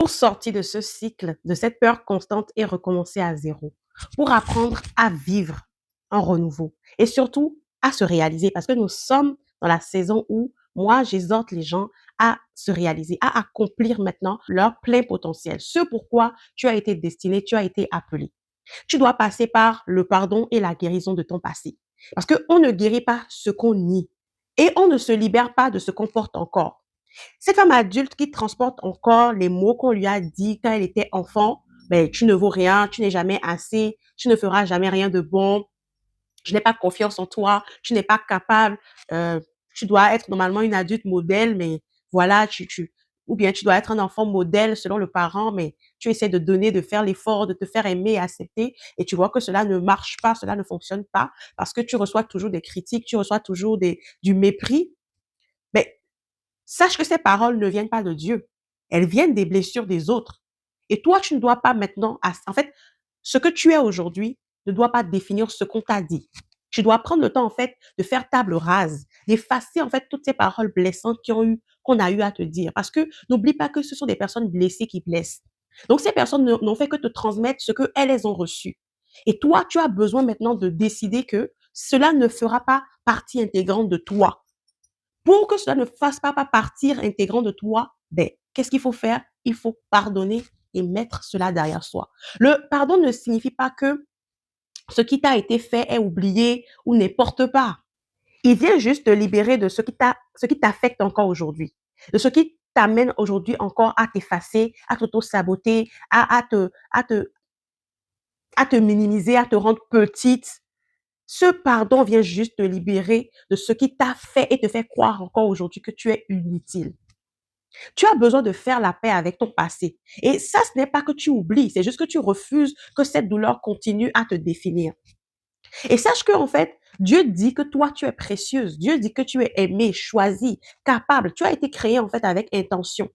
pour sortir de ce cycle, de cette peur constante et recommencer à zéro, pour apprendre à vivre un renouveau et surtout à se réaliser parce que nous sommes dans la saison où moi, j'exhorte les gens à se réaliser, à accomplir maintenant leur plein potentiel, ce pourquoi tu as été destiné, tu as été appelé. Tu dois passer par le pardon et la guérison de ton passé. Parce qu'on ne guérit pas ce qu'on nie et on ne se libère pas de ce qu'on porte encore. Cette femme adulte qui transporte encore les mots qu'on lui a dit quand elle était enfant, ben, tu ne vaux rien, tu n'es jamais assez, tu ne feras jamais rien de bon, je n'ai pas confiance en toi, tu n'es pas capable, tu dois être normalement une adulte modèle, mais voilà, ou bien tu dois être un enfant modèle selon le parent, mais tu essaies de donner, de faire l'effort, de te faire aimer et accepter, et tu vois que cela ne marche pas, cela ne fonctionne pas, parce que tu reçois toujours des critiques, tu reçois toujours du mépris. Mais sache que ces paroles ne viennent pas de Dieu. Elles viennent des blessures des autres. Et toi, tu ne dois pas maintenant, en fait, ce que tu es aujourd'hui ne doit pas définir ce qu'on t'a dit. Tu dois prendre le temps, en fait, de faire table rase, d'effacer, en fait, toutes ces paroles blessantes qu'on a eu à te dire. Parce que n'oublie pas que ce sont des personnes blessées qui blessent. Donc, ces personnes n'ont fait que te transmettre ce qu'elles, elles ont reçu. Et toi, tu as besoin maintenant de décider que cela ne fera pas partie intégrante de toi. Pour que cela ne fasse pas partie intégrante de toi, ben, qu'est-ce qu'il faut faire? Il faut pardonner et mettre cela derrière soi. Le pardon ne signifie pas que ce qui t'a été fait est oublié ou n'importe pas. Il vient juste te libérer de ce qui t'affecte encore aujourd'hui, de ce qui t'amène aujourd'hui encore à t'effacer, à t'auto-saboter, à te minimiser, à te rendre petite. Ce pardon vient juste te libérer de ce qui t'a fait et te fait croire encore aujourd'hui que tu es inutile. Tu as besoin de faire la paix avec ton passé. Et ça, ce n'est pas que tu oublies, c'est juste que tu refuses que cette douleur continue à te définir. Et sache que, en fait, Dieu dit que toi, tu es précieuse. Dieu dit que tu es aimée, choisie, capable. Tu as été créée, en fait, avec intention.